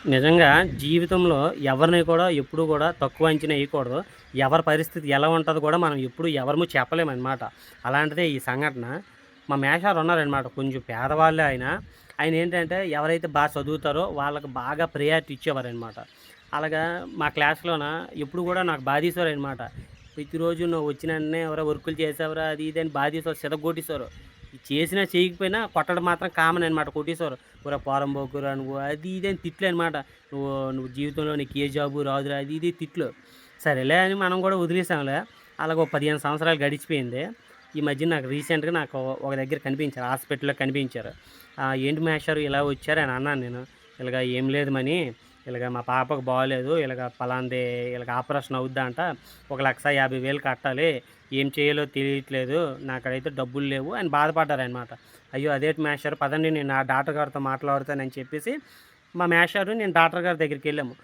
నిజంగా జీవితంలో ఎవరిని కూడా ఎప్పుడు కూడా తక్కువ అంచనా ఎయకూడదు. ఎవరి పరిస్థితి ఎలా ఉంటదో కూడా మనం ఎప్పుడు ఎవరము చెప్పలేమనమాట. అలాంటిదే ఈ సంఘటన. మా మేషారు ఉన్నారనమాట. కొంచెం పేదవాళ్ళే ఆయన. ఆయనేంటంటే ఎవరైతే చదువుతారో వాళ్ళకి బాగా ప్రయారిటీ ఇచ్చేవారనమాట. అలాగా మా క్లాస్‌లోన ఎప్పుడు కూడా నాకు తీసేవారనమాట. ప్రతిరోజు నువ్వు వచ్చిన వెంటనే "ఒరేయ్! వర్కులు చేసావురా" అది ఇది అని తీసేవారు. సితగొట్టేసేవారు. చేసినా చేయకపోయినా కొట్టడం మాత్రం కామన్ అనమాట. కొట్టేసేవారు. "ఒరేయ్! పోరంబోకురా నువ్వు" అది ఇది అని తిట్లనమాట. "నువ్వు నువ్వు జీవితంలో నీకు ఏ జాబు రాదురా" అది ఇది తిట్లు. సరేలే అని మనం కూడా వదిలేసాంలే. అలాగ ఓ 15 సంవత్సరాలు గడిచిపోయింది. ఈ మధ్య నాకు రీసెంట్‌గా ఒక దగ్గర కనిపించారు. హాస్పిటల్‌లో కనిపించారు. "ఏంటి మాస్టారు ఇలా వచ్చారు" అని అన్నాను నేను. "ఇలాగ ఏం లేదు మని, ఇలాగ మా పాపకు బాలేదు. ఇలాగ పలాంది ఇలాగ ఆపరేషన్ అవుద్దంట. 1,50,000 కట్టాలి. ఏం చేయాలో తెలియట్లేదు. నా కాడైతే డబ్బులు లేవు" అని బాధపడ్డారనమాట. "అయ్యో! అదేంటి మాస్టారు పదండి నేను ఆ డాక్టర్ గారితో మాట్లాడతానని" చెప్పేసి మా మేషారు నేను డాక్టర్ గారి దగ్గరికెళ్ళాము.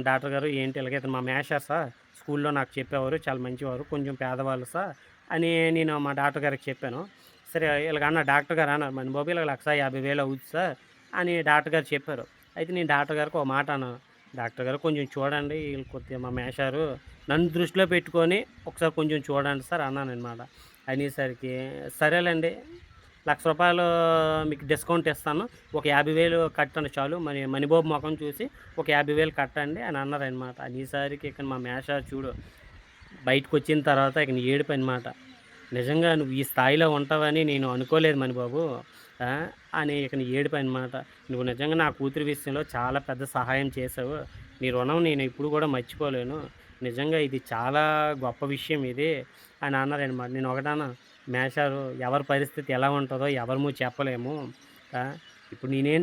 డాక్టర్ గారు ఏంటి ఇలాగ ఇతను మా మేషారు సార్. స్కూల్‌లో నాకు చెప్పేవారు. చాలా మంచివారు. కొంచెం పేదవాళ్ళు సార్ అని నేను మా డాక్టర్ గారికి చెప్పాను. సరే ఇలాగ అన్న డాక్టర్ గారు అన్నారు. "మణిబాబు ఇలాగ 1,50,000 అవుద్ది సార్" అని డాక్టర్ గారు చెప్పారు. అయితే నేను డాక్టర్ గారికి ఒక మాట అన్నాను. "డాక్టర్ గారు కొంచెం చూడండి. ఈళ్ళు కొద్దిగా మా మేషారు నన్ను దృష్టిలో పెట్టుకొని ఒకసారి కొంచెం చూడండి సార్" అన్నాననమాట. అనేసరికి "సరేలెండి. రూ. 1,00,000 మీకు డిస్కౌంట్ ఇస్తాను. ఒక 50,000 కట్టండి చాలు. మణిబాబు మొఖం చూసి ఒక 50,000 కట్టండి" అని అన్నారనమాట. అనేసరికి ఇక మా మేషారు చూడు బయటకొచ్చిన తర్వాత ఇక ఏడుపనమాట. "నిజంగా నువ్వు ఈ స్థాయిలో ఉంటావని నేను అనుకోలేదు మణిబాబు" ఆ! అని ఇక ఏడుపనమాట. "నువ్వు నిజంగా నా కూతురి విషయంలో చాలా పెద్ద సహాయం చేశావు. నీ రుణం నేను ఎప్పుడు కూడా మర్చిపోలేను. నిజంగా ఇది చాలా గొప్ప విషయం ఇది" అని అన్నారనమాట. నేను ఒకటన్నా మేషారు ఎవరి పరిస్థితి ఎలా ఉంటదో ఎవరము చెప్పలేము. ఇప్పుడు నేనేం